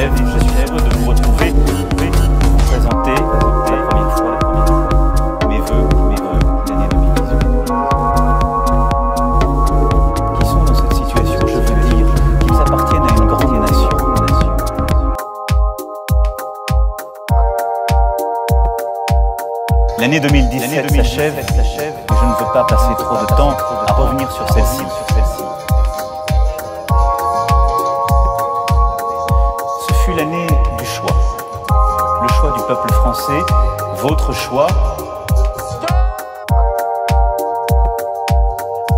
s'achève et je suis heureux de vous retrouver pour présenter la première fois mes vœux l'année 2018. Qui sont dans cette situation, je veux dire, qu'ils appartiennent à une grande nation. L'année 2017 s'achève et je ne veux pas passer trop de temps à revenir sur celle-ci. Ce fut l'année du choix. Le choix du peuple français, votre choix,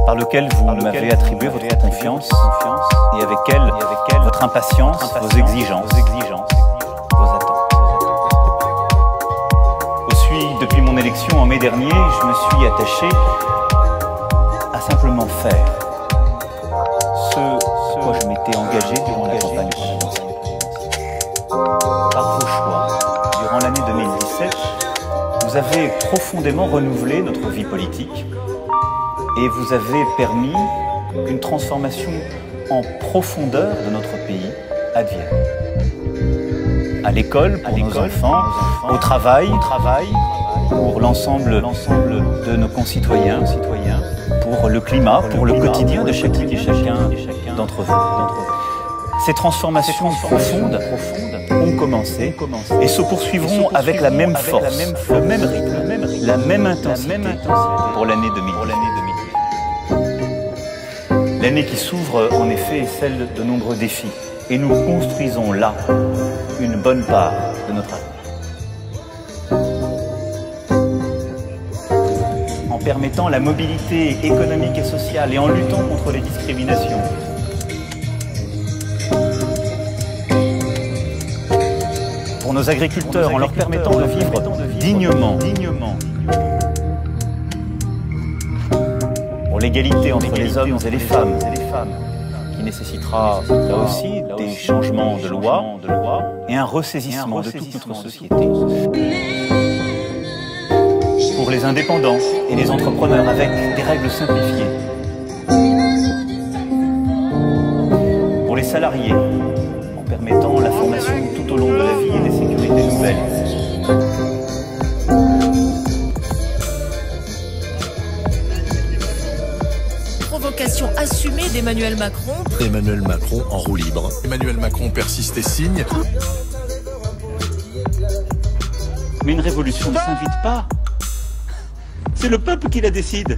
par lequel vous m'avez attribué votre confiance et avec elle votre impatience, vos exigences, vos attentes. Depuis mon élection en mai dernier, je me suis attaché à simplement faire ce quoi je m'étais engagé durant la campagne présidentielle. Par vos choix, durant l'année 2017, vous avez profondément renouvelé notre vie politique et vous avez permis qu'une transformation en profondeur de notre pays advienne. À l'école, pour nos enfants, au travail, pour l'ensemble de nos concitoyens, pour le climat, pour le quotidien de chacune et chacun d'entre vous. Ces transformations profondes ont commencé et se poursuivront avec la même force, le même rythme, la même intensité pour l'année 2018. L'année qui s'ouvre, en effet, est celle de nombreux défis. Et nous construisons là une bonne part de notre avenir. En permettant la mobilité économique et sociale et en luttant contre les discriminations. Pour nos agriculteurs, en leur permettant de vivre dignement. Pour l'égalité entre les hommes et les femmes. Qui nécessitera là aussi des changements de loi et un ressaisissement de toute notre société. Pour les indépendants et les entrepreneurs avec des règles simplifiées. Pour les salariés, en permettant la formation tout au long de la vie et des sécurités nouvelles. Provocation assumée d'Emmanuel Macron. Emmanuel Macron en roue libre. Emmanuel Macron persiste et signe. Mais une révolution ne s'invite pas. C'est le peuple qui la décide.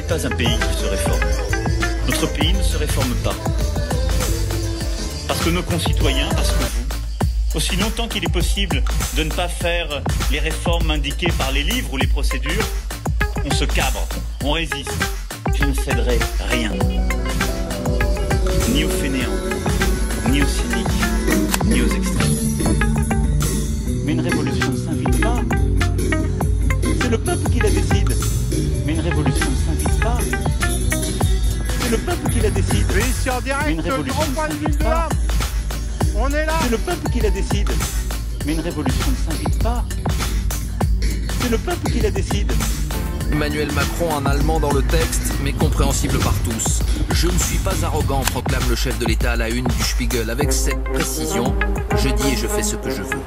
Pas un pays qui se réforme. Notre pays ne se réforme pas. Parce que nos concitoyens, parce que vous, aussi longtemps qu'il est possible de ne pas faire les réformes indiquées par les livres ou les procédures, on se cabre, on résiste. Je ne céderai rien. Ni aux fainéants, ni aux cyniques, ni aux extrêmes. Mais une révolution ne s'invite pas. C'est le peuple qui la décide. Mais une révolution ne s'invite pas. C'est le peuple qui la décide. Mais ici en direct, mais une révolution le grand ne point de s'invite vue de pas. l'âme. On est là. C'est le peuple qui la décide. Mais une révolution ne s'invite pas. C'est le peuple qui la décide. Emmanuel Macron en allemand dans le texte, mais compréhensible par tous. Je ne suis pas arrogant, proclame le chef de l'État à la une du Spiegel. Avec cette précision, je dis et je fais ce que je veux.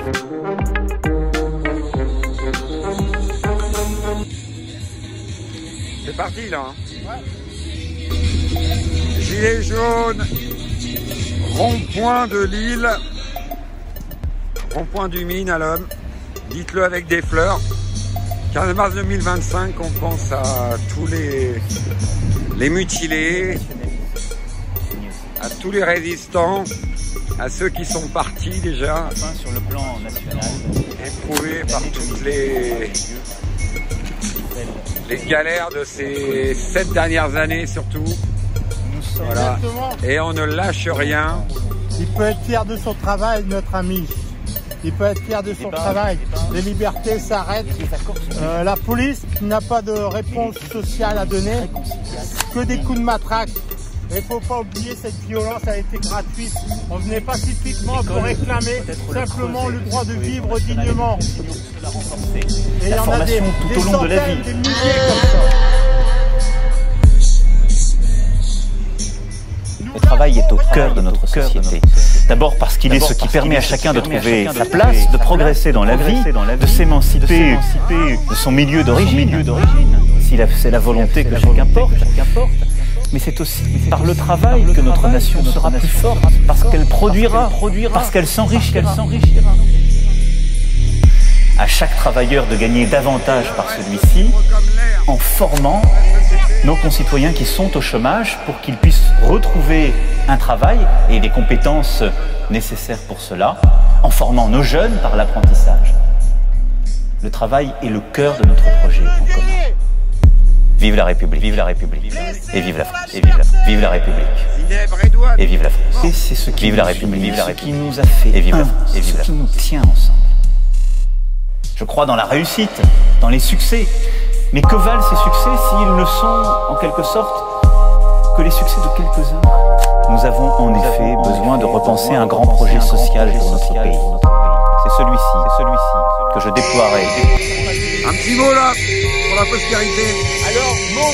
C'est parti là. Hein. Ouais. Gilets jaunes, rond-point de Lille, rond-point du Mine à l'homme. Dites-le avec des fleurs. 15 mars 2025, on pense à tous les mutilés, à tous les résistants, à ceux qui sont partis déjà, Enfin, sur le plan national, éprouvés par toutes les galères de ces 7 dernières années surtout. nous sommes Voilà. Exactement. Et on ne lâche rien. Il peut être fier de son travail, notre ami. Il peut être fier de son travail. Les libertés s'arrêtent. La police n'a pas de réponse sociale à donner, que des coups de matraque. Il ne faut pas oublier, cette violence a été gratuite. On venait pacifiquement pour réclamer simplement le droit de vivre dignement. Et il y La en a des formation tout au long de la centaines, vie. des milliers comme ça. Le travail est au cœur de notre société. D'abord parce qu'il est ce qui permet à chacun de trouver sa place, de progresser dans la vie, de s'émanciper de son milieu d'origine. C'est la volonté que chacun porte. Mais c'est aussi par le travail que notre nation sera plus forte, parce qu'elle produira, parce qu'elle s'enrichira. À chaque travailleur de gagner davantage par celui-ci, en formant nos concitoyens qui sont au chômage pour qu'ils puissent retrouver un travail et les compétences nécessaires pour cela, en formant nos jeunes par l'apprentissage. Le travail est le cœur de notre projet en commun. Vive la République, et vive la France, vive la République, et vive la France. Et c'est ce qui vive la République, qui nous a fait, et vive la France, et vive la France, qui nous tient ensemble. Je crois dans la réussite, dans les succès. Mais que valent ces succès s'ils ne sont, en quelque sorte, que les succès de quelques-uns? Nous avons en effet besoin de repenser un grand projet social pour notre pays. C'est celui-ci que je déploierai. Un petit mot là, pour la postérité. Alors, Momo.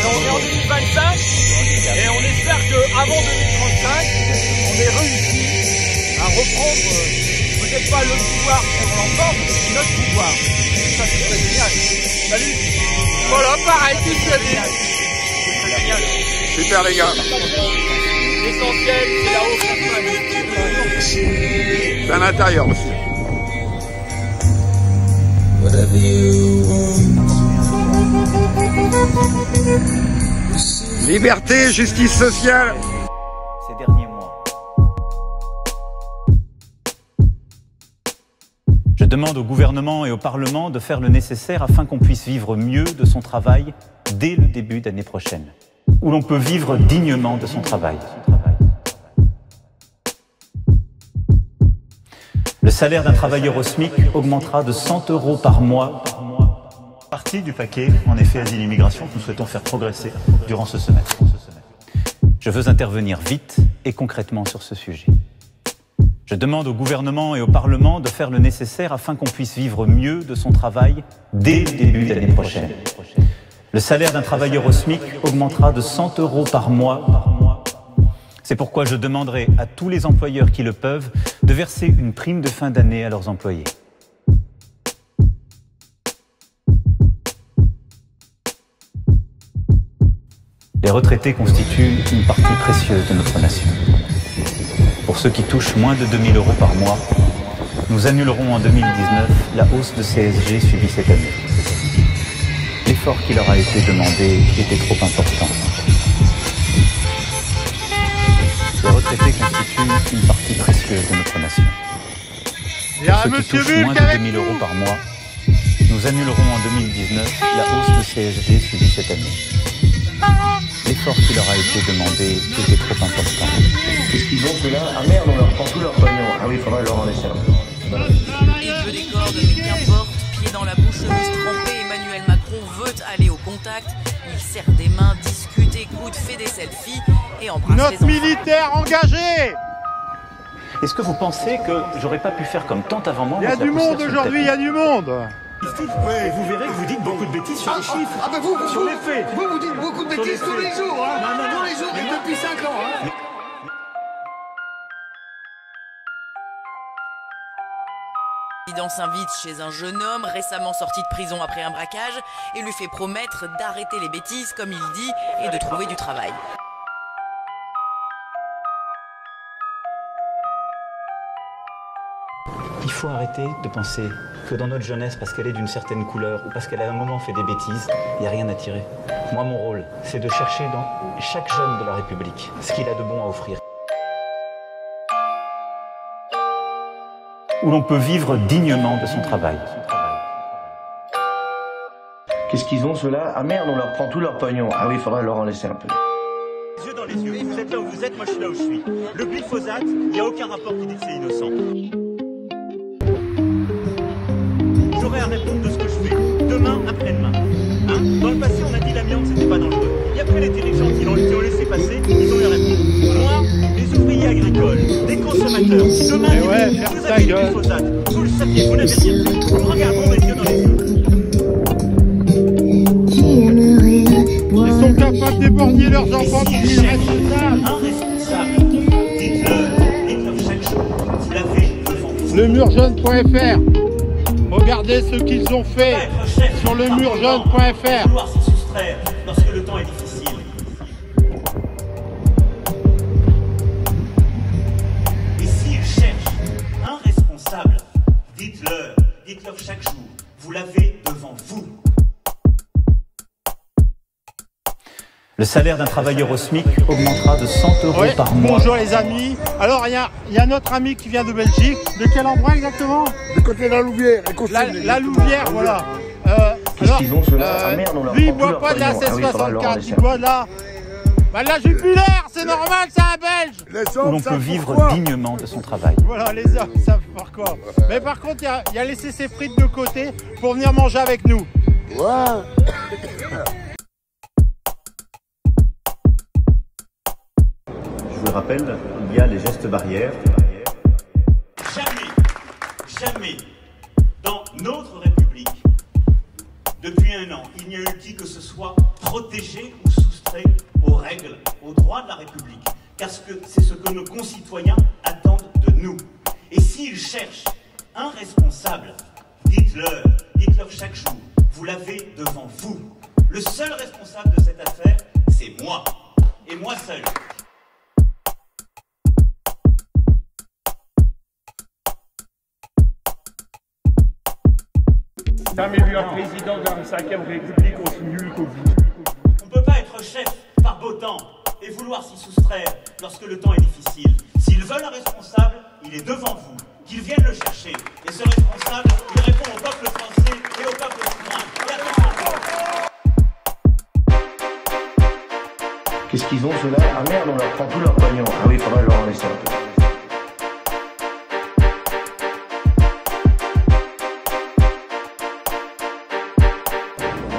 On est en 2025 et on espère qu'avant 2035, on ait réussi à reprendre peut-être pas le pouvoir sur l'ensemble, mais notre pouvoir. Ça, c'est très génial. Salut. Voilà, pareil, tout ce génial. C'est génial. Super les gars. L'essentiel, c'est là-haut. C'est à l'intérieur aussi. Liberté, justice sociale. Ces derniers mois, je demande au gouvernement et au Parlement de faire le nécessaire afin qu'on puisse vivre mieux de son travail dès le début d'année prochaine, où l'on peut vivre dignement de son travail. Le salaire d'un travailleur au SMIC augmentera de 100 € par mois. Partie du paquet, en effet, asile-immigration, que nous souhaitons faire progresser durant ce semestre. Je veux intervenir vite et concrètement sur ce sujet. Je demande au gouvernement et au Parlement de faire le nécessaire afin qu'on puisse vivre mieux de son travail dès le début de l'année prochaine. Le salaire d'un travailleur au SMIC augmentera de 100 € par mois. C'est pourquoi je demanderai à tous les employeurs qui le peuvent de verser une prime de fin d'année à leurs employés. Les retraités constituent une partie précieuse de notre nation. Pour ceux qui touchent moins de 2 000 € par mois, nous annulerons en 2019 la hausse de CSG suivie cette année. L'effort qui leur a été demandé était trop important. Les retraités constituent une partie précieuse de notre nation. Pour ceux qui touchent moins de 2 000 € par mois, nous annulerons en 2019 la hausse de CSG suivie cette année. L'effort qui leur a été demandé était trop important. Qu'est-ce qu'ils ont ceux-là? Ah merde, on leur prend tout leur pognon. Ah oui, il faudra leur en laisser un. Il veut des cordes, mais qu'importe. Pied dans la bouche, chemise trempée, Emmanuel Macron veut aller au contact. Il serre des mains, discute, écoute, fait des selfies et embrasse les Notre enfants. militaire engagé. Est-ce que vous pensez que j'aurais pas pu faire comme tant avant moi? Il y a du monde aujourd'hui, il y a du monde. Et vous verrez que vous dites beaucoup de bêtises sur les chiffres. Ah bah vous, Sur les faits. vous dites beaucoup de bêtises tous les jours, hein. Tous les jours et depuis 5 ans, hein. président s'invite chez un jeune homme récemment sorti de prison après un braquage et lui fait promettre d'arrêter les bêtises, comme il dit, et de trouver du travail. Il faut arrêter de penser que dans notre jeunesse, parce qu'elle est d'une certaine couleur ou parce qu'elle a à un moment fait des bêtises, il n'y a rien à tirer. Moi, mon rôle, c'est de chercher dans chaque jeune de la République ce qu'il a de bon à offrir. Où l'on peut vivre dignement de son travail. Qu'est-ce qu'ils ont ceux-là? Ah merde, on leur prend tout leur pognon. Ah oui, il faudrait leur en laisser un peu. Les yeux dans les yeux, vous êtes là où vous êtes, moi je suis là où je suis. Le glyphosate, il n'y a aucun rapport qui dit que c'est innocent. J'aurai à répondre de ce que je fais, demain, après-demain. Hein? Dans le passé, on a dit l'amiante, c'était pas dangereux. Et après, les dirigeants qui l'ont laissé passer, ils ont eu raison. Moi, les ouvriers agricoles, les consommateurs, demain, vous avez le glyphosate, vous le saviez, vous n'avez rien fait. Nous regardons les yeux dans les yeux. Ils sont capables d'éborgner leurs enfants pour qu'ils restent sages. Un responsable, dites-leur chaque jour, vous l'avez devant vous. Lemurjeune.fr. Regardez ce qu'ils ont fait sur lemurjeune.fr. Vouloir s'y soustraire lorsque le temps est difficile. Et s'ils cherchent un responsable, dites-leur chaque jour, vous l'avez devant vous. Le salaire d'un travailleur au SMIC augmentera de 100 € par mois. Bonjour les amis. Alors il y a notre ami qui vient de Belgique. De quel endroit exactement? Du côté de la Louvière. La Louvière, voilà. Qu'est-ce qu'ils ont ceux-là? Ah merde, on leur lui, il prend tout boit pas de la leur pognon. Ah oui, il faudrait leur en 1664, laisser il un peu. boit de la Jupiler, c'est normal, c'est un Belge. Où l'on peut vivre dignement de son travail. Voilà, les hommes savent par quoi. Mais par contre, il a laissé ses frites de côté pour venir manger avec nous. Ouais. Je vous le rappelle, il y a les gestes barrières. Jamais, dans notre République, depuis un an, il n'y a eu qui que ce soit protégé ou soustrait aux règles, aux droits de la République. Car c'est ce que nos concitoyens attendent de nous. Et s'ils cherchent un responsable, dites-leur chaque jour, vous l'avez devant vous. Le seul responsable de cette affaire, c'est moi. Et moi seul. Jamais vu un président de la 5e République aussi nul que vous. On ne peut pas être chef par beau temps et vouloir s'y soustraire lorsque le temps est difficile. S'ils veulent un responsable, il est devant vous. Qu'ils viennent le chercher. Et ce responsable, il répond au peuple français et au peuple souverain. Et à tout le monde. Qu'est-ce qu'ils ont ceux-là? Ah merde, on leur prend tout leur pognon. Ah oui, il faudrait leur en laisser un peu.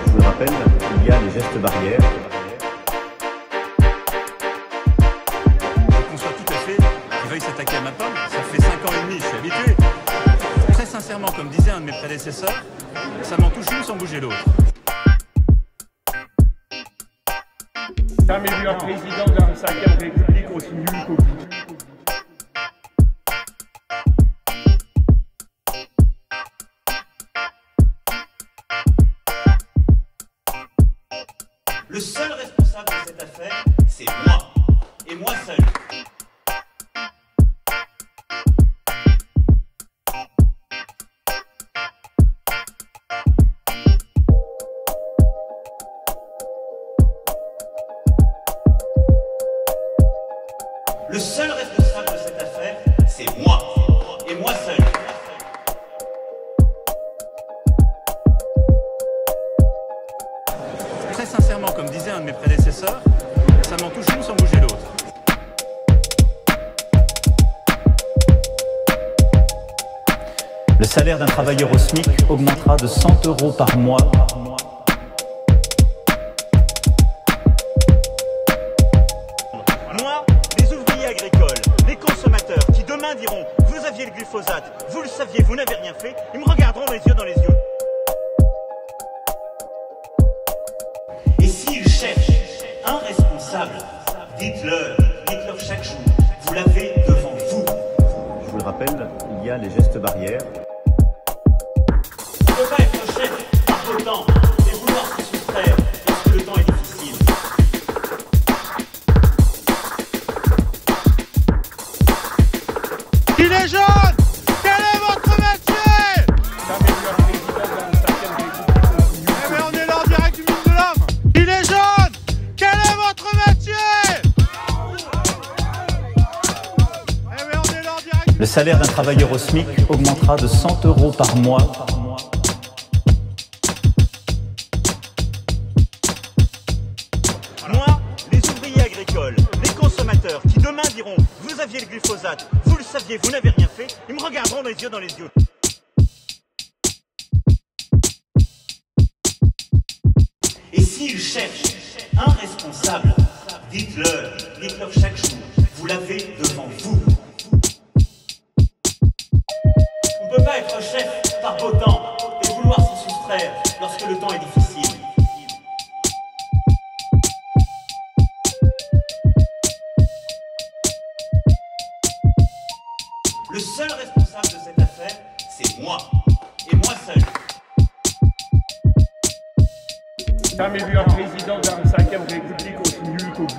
Je vous le rappelle, il y a les gestes barrières. Je conçois tout à fait qu'il veuille s'attaquer à ma pomme. Ça fait 5 ans et demi, je suis habitué. Très sincèrement, comme disait un de mes prédécesseurs, ça m'en touche une sans bouger l'autre. Jamais vu un président de la 5e République aussi nul que vous. Le seul responsable de cette affaire, c'est moi. Et moi seul. Le seul responsable de cette affaire, c'est moi. Et moi seul. Très sincèrement, comme disait un de mes prédécesseurs, ça m'en touche une sans bouger l'autre. Le salaire d'un travailleur au SMIC augmentera de 100 € par mois. Moi, les ouvriers agricoles, les consommateurs qui demain diront « Vous aviez le glyphosate, vous le saviez, vous n'avez rien fait », ils me regarderont les yeux dans les yeux. Et s'ils cherchent un responsable, dites-leur chaque jour, vous l'avez devant vous. Je vous le rappelle, il y a les gestes barrières. beau temps et vouloir s'y soustraire lorsque le temps est difficile. Gilets jaunes, quel est votre métier? Eh ben on est là en direct du Mine de l'Homme. Gilets jaunes, quel est votre métier? Eh ben on est là en direct. Le salaire d'un travailleur au SMIC augmentera de 100 € par mois. Moi, les ouvriers agricoles, les consommateurs qui demain diront « Vous aviez le glyphosate, vous le saviez, vous n'avez rien fait », ils me regarderont les yeux dans les yeux. Et s'ils cherchent un responsable, dites-leur chaque jour, vous l'avez devant vous. On ne peut pas être chef par beau temps et vouloir s'y soustraire lorsque le temps est difficile. Le seul responsable de cette affaire, c'est moi. Et moi seul. Jamais vu un président de la 5e République aussi nul qu'Obi.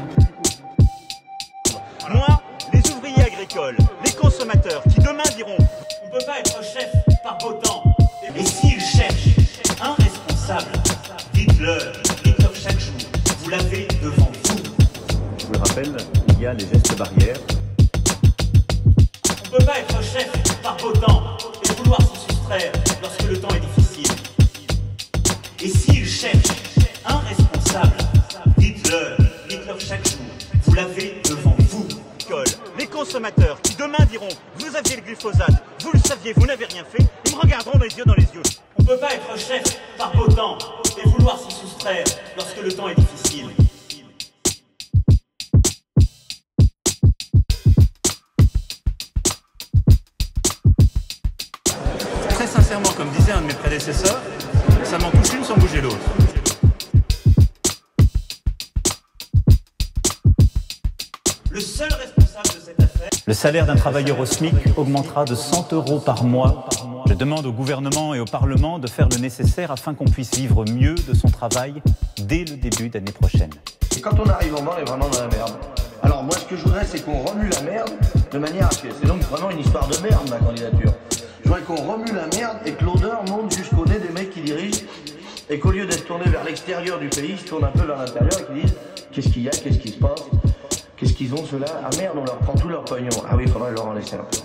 Moi, les ouvriers agricoles, les consommateurs qui demain diront « On ne peut pas être chef par beau temps ». Et s'ils cherchent un responsable, dites-leur chaque jour, vous l'avez devant vous. Je vous le rappelle, il y a les gestes barrières. On ne peut pas être chef par beau temps et vouloir s'y soustraire lorsque le temps est difficile. Et s'ils cherchent un responsable, dites-leur chaque jour, vous l'avez devant vous. Les consommateurs qui demain diront « Vous aviez le glyphosate, vous le saviez, vous n'avez rien fait », ils me regarderont les yeux dans les yeux. On ne peut pas être chef par beau temps et vouloir s'y soustraire lorsque le temps est difficile. Très sincèrement, comme disait un de mes prédécesseurs, ça m'en touche une sans bouger l'autre. Le seul responsable de cette affaire... Le salaire d'un travailleur au SMIC augmentera de 100 € par mois. Je demande au gouvernement et au Parlement de faire le nécessaire afin qu'on puisse vivre mieux de son travail dès le début d'année prochaine. Et quand on arrive en bas, on est vraiment dans la merde. Alors moi, ce que je voudrais, c'est qu'on remue la merde de manière à ce que... C'est donc vraiment une histoire de merde, ma candidature. Je voudrais qu'on remue la merde et que l'odeur monte jusqu'au nez des mecs qui dirigent et qu'au lieu d'être tourné vers l'extérieur du pays, ils se tournent un peu vers l'intérieur et qu'ils disent « Qu'est-ce qu'il y a? Qu'est-ce qui se passe? Qu'est-ce qu'ils ont ceux-là? Ah merde, on leur prend tout leur pognon. Ah oui, il faudrait leur en laisser un peu. »